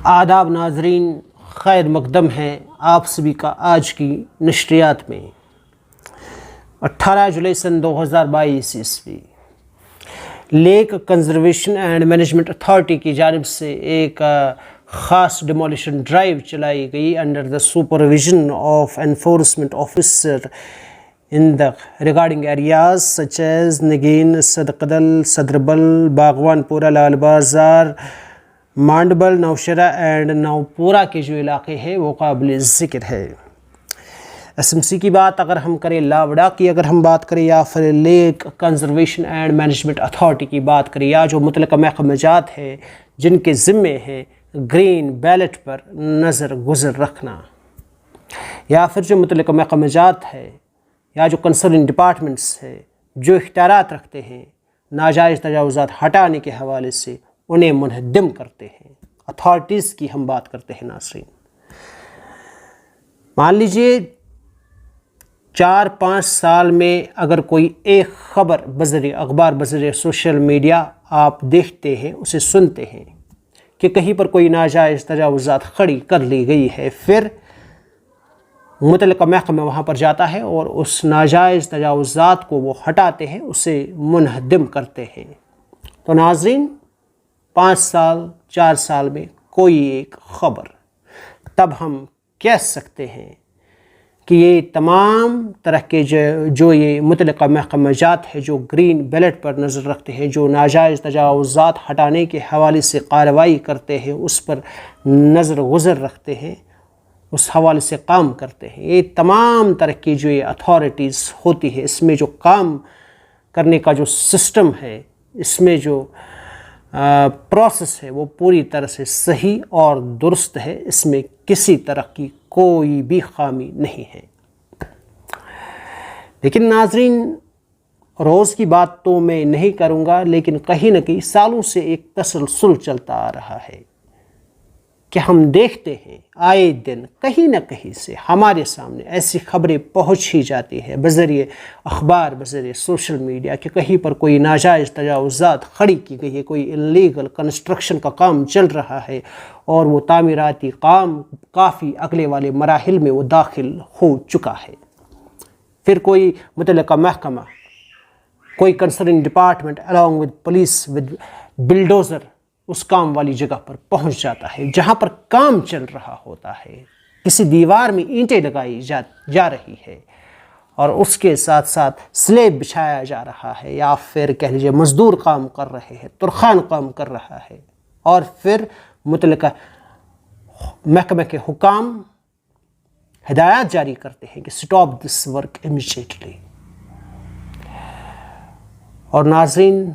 آداب ناظرین، خیر مقدم ہے آپ سبھی کا آج کی نشریات میں۔ 18 جولائی سن 2022 عیسوی lake conservation and management authority کی جانب سے ایک خاص ڈیمولیشن ڈرائیو چلائی گئی under the supervision of enforcement officer in the regarding areas such as Nagin, Sadqadal, Sadrbal, Bagwan Pura, Lal Bazar, Mandibal, Nowshera and Nowpora کے جو علاقے ہیں وہ قابل ذکر ہے۔ ایس ایم سی کی بات اگر ہم کریں، لاوڈا کی اگر ہم بات کریں، یا پھر lake conservation and management authority کی بات کریں، یا جو متعلقہ محکمہ جات ہیں جن کے ذمے ہیں گرین بیلٹ پر نظر گزر رکھنا، یا پھر جو متعلقہ محکمہ جات ہے یا جو کنسرن ڈپارٹمنٹس ہے جو اختیارات رکھتے ہیں ناجائز تجاوزات ہٹانے کے حوالے سے، انہیں منہدم کرتے ہیں۔ اتھارٹیز کی ہم بات کرتے ہیں ناظرین۔ مان لیجئے 4-5 سال میں اگر کوئی ایک خبر بذریعہ اخبار، بذریعہ سوشل میڈیا آپ دیکھتے ہیں، اسے سنتے ہیں کہ کہیں پر کوئی ناجائز تجاوزات کھڑی کر لی گئی ہے، پھر متعلقہ محکمہ وہاں پر جاتا ہے اور اس ناجائز تجاوزات کو وہ ہٹاتے ہیں، اسے منہدم کرتے ہیں۔ تو ناظرین، 5 سال 4 سال میں کوئی ایک خبر، تب ہم کہہ سکتے ہیں کہ یہ تمام طرح کے جو یہ متعلقہ محکمہ جات ہے جو گرین بیلٹ پر نظر رکھتے ہیں، جو ناجائز تجاوزات ہٹانے کے حوالے سے کارروائی کرتے ہیں، اس پر نظر گزر رکھتے ہیں، اس حوالے سے کام کرتے ہیں، یہ تمام طرح کی جو یہ اتھارٹیز ہوتی ہے، اس میں جو کام کرنے کا جو سسٹم ہے، اس میں جو پروسیس ہے وہ پوری طرح سے صحیح اور درست ہے، اس میں کسی طرح کی کوئی بھی خامی نہیں ہے۔ لیکن ناظرین، روز کی بات تو میں نہیں کروں گا، لیکن کہیں نہ کہیں سالوں سے ایک تسلسل چلتا آ رہا ہے کہ ہم دیکھتے ہیں آئے دن کہیں نہ کہیں سے ہمارے سامنے ایسی خبریں پہنچ ہی جاتی ہے بذریعہ اخبار، بذریعہ سوشل میڈیا، کہ کہیں پر کوئی ناجائز تجاوزات کھڑی کی گئی ہے، کوئی انلیگل کنسٹرکشن کا کام چل رہا ہے اور وہ تعمیراتی کام کافی اگلے والے مراحل میں وہ داخل ہو چکا ہے۔ پھر کوئی متعلقہ محکمہ، کوئی concern department along with police with bulldozer اس کام والی جگہ پر پہنچ جاتا ہے جہاں پر کام چل رہا ہوتا ہے، کسی دیوار میں اینٹیں لگائی جا رہی ہے اور اس کے ساتھ ساتھ سلیب بچھایا جا رہا ہے، یا پھر کہہ لیجیے مزدور کام کر رہے ہیں، ترخان کام کر رہا ہے، اور پھر متعلقہ محکمہ کے حکام ہدایات جاری کرتے ہیں کہ سٹاپ دس ورک امیڈیٹلی۔ اور ناظرین،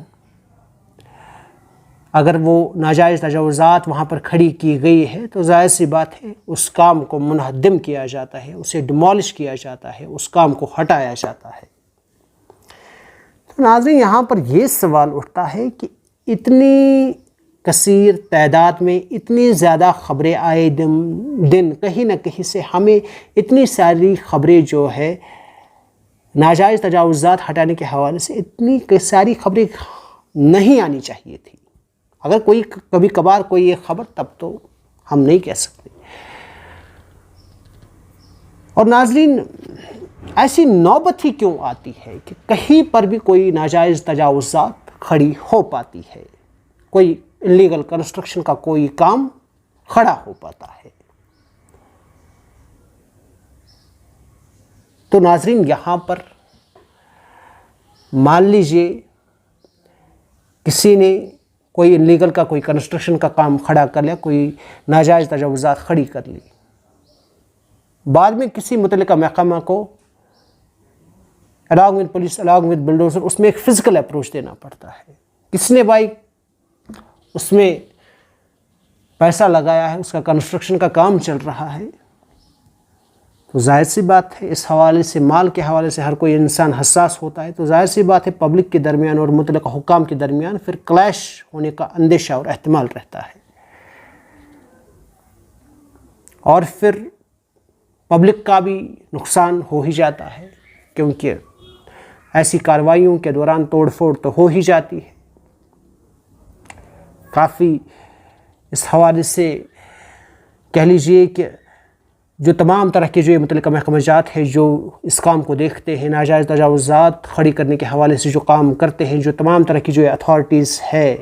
اگر وہ ناجائز تجاوزات وہاں پر کھڑی کی گئی ہے تو ظاہر سی بات ہے اس کام کو منہدم کیا جاتا ہے، اسے ڈیمولش کیا جاتا ہے، اس کام کو ہٹایا جاتا ہے۔ تو ناظرین، یہاں پر یہ سوال اٹھتا ہے کہ اتنی کثیر تعداد میں اتنی زیادہ خبریں آئے دن کہیں نہ کہیں سے ہمیں اتنی ساری خبریں جو ہے ناجائز تجاوزات ہٹانے کے حوالے سے اتنی ساری خبریں نہیں آنی چاہیے تھی۔ اگر کوئی کبھی کبھار کوئی ایک خبر، تب تو ہم نہیں کہہ سکتے۔ اور ناظرین، ایسی نوبت ہی کیوں آتی ہے کہ کہیں پر بھی کوئی ناجائز تجاوزات کھڑی ہو پاتی ہے، کوئی انلیگل کنسٹرکشن کا کوئی کام کھڑا ہو پاتا ہے؟ تو ناظرین، یہاں پر مان لیجئے کسی نے کوئی انلیگل کا کوئی کنسٹرکشن کا کام کھڑا کر لیا، کوئی ناجائز تجاوزات کھڑی کر لی، بعد میں کسی متعلقہ محکمہ کو along with police along with bulldozer اس میں ایک فزیکل اپروچ دینا پڑتا ہے۔ کس نے بھائی اس میں پیسہ لگایا ہے، اس کا کنسٹرکشن کا کام چل رہا ہے، تو ظاہر سی بات ہے اس حوالے سے، مال کے حوالے سے ہر کوئی انسان حساس ہوتا ہے، تو ظاہر سی بات ہے پبلک کے درمیان اور متعلقہ حکام کے درمیان پھر کلیش ہونے کا اندیشہ اور احتمال رہتا ہے، اور پھر پبلک کا بھی نقصان ہو ہی جاتا ہے، کیونکہ ایسی کارروائیوں کے دوران توڑ پھوڑ تو ہو ہی جاتی ہے، کافی اس حوالے سے کہہ لیجئے کہ جو تمام طرح کے جو یہ متعلقہ محکمہ جات ہیں جو اس کام کو دیکھتے ہیں، ناجائز تجاوزات کھڑی کرنے کے حوالے سے جو کام کرتے ہیں، جو تمام طرح کی جو اتھارٹیز ہے،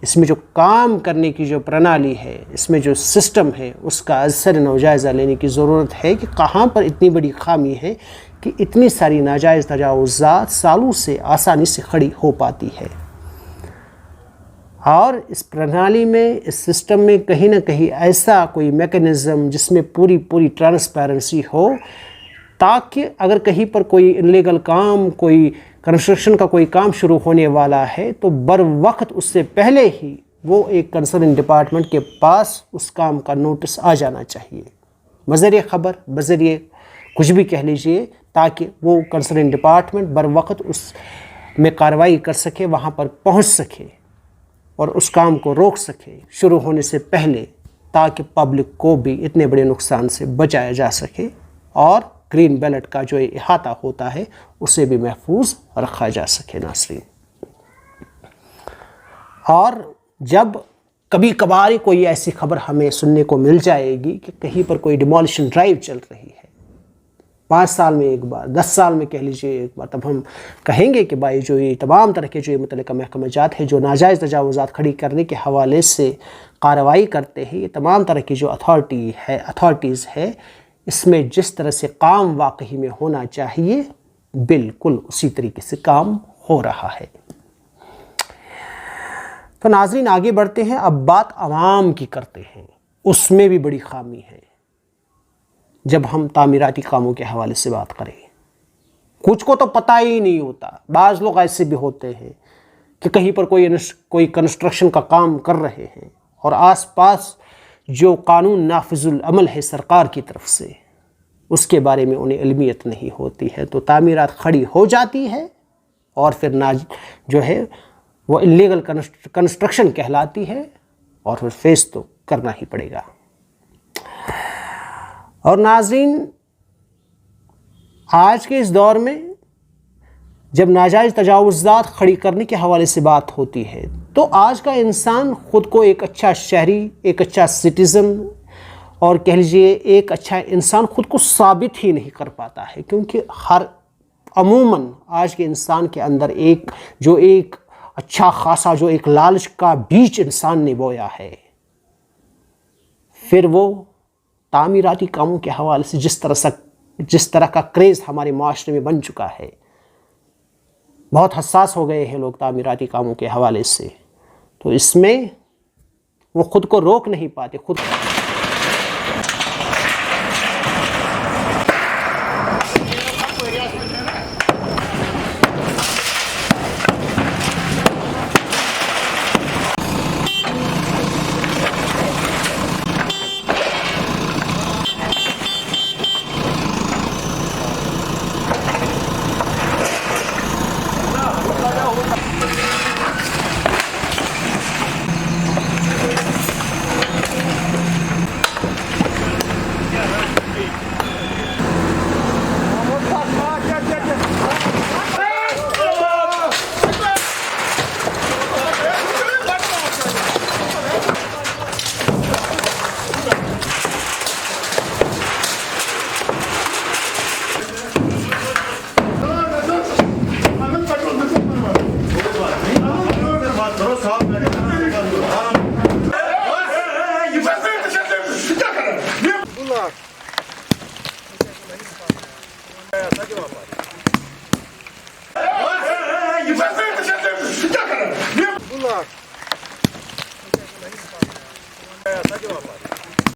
اس میں جو کام کرنے کی جو پرنالی ہے، اس میں جو سسٹم ہے، اس کا ازسر نو جائزہ لینے کی ضرورت ہے کہ کہاں پر اتنی بڑی خامی ہے کہ اتنی ساری ناجائز تجاوزات سالوں سے آسانی سے کھڑی ہو پاتی ہے۔ اور اس پرنالی میں، اس سسٹم میں کہیں نہ کہیں ایسا کوئی میکنزم جس میں پوری ٹرانسپیرنسی ہو، تاکہ اگر کہیں پر کوئی انلیگل کام، کوئی کنسٹرکشن کا کوئی کام شروع ہونے والا ہے تو بر وقت اس سے پہلے ہی وہ ایک کنسرن ڈپارٹمنٹ کے پاس اس کام کا نوٹس آ جانا چاہیے، بذریعہ خبر، بذریعہ کچھ بھی کہہ لیجئے، تاکہ وہ کنسرن ڈپارٹمنٹ بر وقت اس میں کارروائی کر سکے، وہاں پر پہنچ سکے اور اس کام کو روک سکے شروع ہونے سے پہلے، تاکہ پبلک کو بھی اتنے بڑے نقصان سے بچایا جا سکے اور گرین بیلٹ کا جو احاطہ ہوتا ہے اسے بھی محفوظ رکھا جا سکے۔ ناظرین، اور جب کبھی کبھار کوئی ایسی خبر ہمیں سننے کو مل جائے گی کہ کہیں پر کوئی ڈیمولیشن ڈرائیو چل رہی ہے، 5 سال میں ایک بار، 10 سال میں کہہ لیجئے ایک بار، تب ہم کہیں گے کہ بھائی جو یہ تمام طرح کے جو یہ متعلقہ محکمہ جات ہیں جو ناجائز تجاوزات کھڑی کرنے کے حوالے سے کارروائی کرتے ہیں، یہ تمام طرح کی جو اتھارٹیز ہے، اس میں جس طرح سے کام واقعی میں ہونا چاہیے بالکل اسی طریقے سے کام ہو رہا ہے۔ تو ناظرین آگے بڑھتے ہیں، اب بات عوام کی کرتے ہیں، اس میں بھی بڑی خامی ہے۔ جب ہم تعمیراتی کاموں کے حوالے سے بات کریں، کچھ کو تو پتہ ہی نہیں ہوتا، بعض لوگ ایسے بھی ہوتے ہیں کہ کہیں پر کوئی کنسٹرکشن کا کام کر رہے ہیں اور آس پاس جو قانون نافذ العمل ہے سرکار کی طرف سے، اس کے بارے میں انہیں علمیت نہیں ہوتی ہے، تو تعمیرات کھڑی ہو جاتی ہے اور پھر جو ہے وہ انلیگل کنسٹرکشن کہلاتی ہے اور پھر فیس تو کرنا ہی پڑے گا۔ اور ناظرین آج کے اس دور میں جب ناجائز تجاوزات کھڑی کرنے کے حوالے سے بات ہوتی ہے تو آج کا انسان خود کو ایک اچھا شہری، ایک اچھا سٹیزن اور کہہ لیجیے ایک اچھا انسان خود کو ثابت ہی نہیں کر پاتا ہے، کیونکہ عموماً آج کے انسان کے اندر ایک اچھا خاصا جو ایک لالچ کا بیج انسان نے بویا ہے، پھر وہ تعمیراتی کاموں کے حوالے سے جس طرح کا کریز ہمارے معاشرے میں بن چکا ہے، بہت حساس ہو گئے ہیں لوگ تعمیراتی کاموں کے حوالے سے، تو اس میں وہ خود کو روک نہیں پاتے،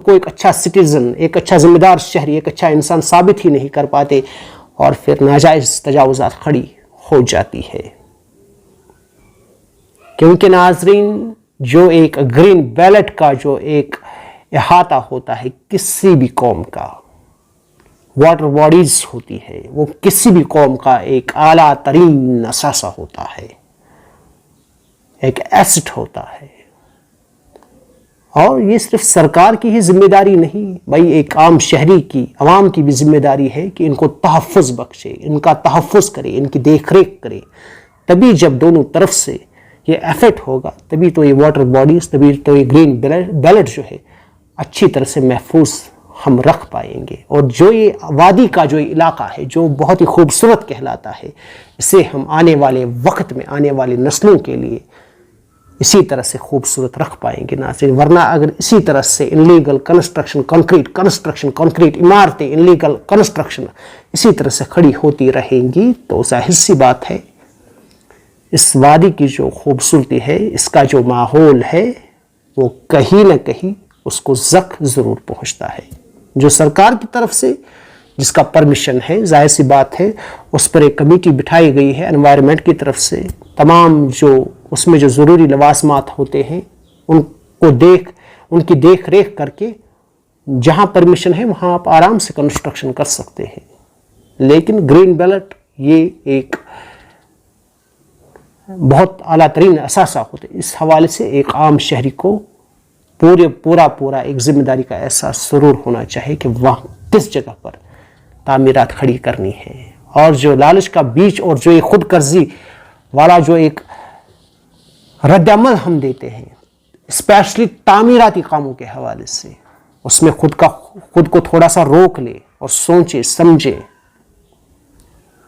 کو ایک اچھا سٹیزن، ایک اچھا ذمہ دار شہری، ایک اچھا انسان ثابت ہی نہیں کر پاتے اور پھر ناجائز تجاوزات کھڑی ہو جاتی ہے۔ کیونکہ ناظرین جو ایک گرین بیلٹ کا جو ایک احاطہ ہوتا ہے کسی بھی قوم کا، واٹر باڈیز ہوتی ہے، وہ کسی بھی قوم کا ایک اعلیٰ ترین اثاثہ ہوتا ہے، ایک ایسٹ ہوتا ہے، اور یہ صرف سرکار کی ہی ذمہ داری نہیں بھائی، ایک عام شہری کی، عوام کی بھی ذمہ داری ہے کہ ان کو تحفظ بخشے، ان کا تحفظ کرے، ان کی دیکھ ریکھ کرے، تبھی جب دونوں طرف سے یہ ایفیکٹ ہوگا تبھی تو یہ واٹر باڈیز، تبھی تو یہ گرین بیلٹ جو ہے اچھی طرح سے محفوظ ہم رکھ پائیں گے. اور جو یہ وادی کا جو علاقہ ہے جو بہت ہی خوبصورت کہلاتا ہے، اسے ہم آنے والے وقت میں آنے والی نسلوں کے لیے اسی طرح سے خوبصورت رکھ پائیں گے ناظرین. ورنہ اگر اسی طرح سے انلیگل کنسٹرکشن، کنکریٹ عمارتیں، انلیگل کنسٹرکشن اسی طرح سے کھڑی ہوتی رہیں گی تو ظاہر سی بات ہے اس وادی کی جو خوبصورتی ہے، اس کا جو ماحول ہے، وہ کہیں نہ کہیں اس کو زخ ضرور پہنچتا ہے. جو سرکار کی طرف سے جس کا پرمیشن ہے، ظاہر سی بات ہے اس پر ایک کمیٹی بٹھائی گئی ہے انوائرمنٹ کی طرف سے، تمام جو اس میں جو ضروری لوازمات ہوتے ہیں ان کی دیکھ ریکھ کر کے جہاں پرمیشن ہے وہاں آپ آرام سے کنسٹرکشن کر سکتے ہیں. لیکن گرین بیلٹ یہ ایک بہت اعلیٰ ترین اثاثہ ہوتے ہیں. اس حوالے سے ایک عام شہری کو پورا ایک ذمہ داری کا احساس ضرور ہونا چاہیے کہ وہاں کس جگہ پر تعمیرات کھڑی کرنی ہے. اور جو لالچ کا بیچ اور جو یہ خود غرضی والا جو ایک رد عمل ہم دیتے ہیں اسپیشلی تعمیراتی کاموں کے حوالے سے، اس میں خود کو تھوڑا سا روک لے اور سوچے سمجھے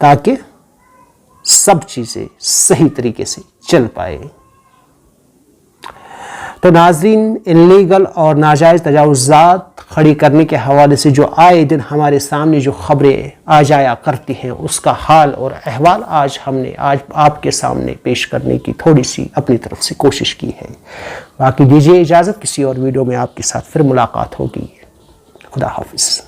تاکہ سب چیزیں صحیح طریقے سے چل پائے. تو ناظرین، انلیگل اور ناجائز تجاوزات کھڑی کرنے کے حوالے سے جو آئے دن ہمارے سامنے جو خبریں آ جایا کرتی ہیں، اس کا حال اور احوال آج آپ کے سامنے پیش کرنے کی تھوڑی سی اپنی طرف سے کوشش کی ہے. باقی دیجیے اجازت، کسی اور ویڈیو میں آپ کے ساتھ پھر ملاقات ہوگی. خدا حافظ.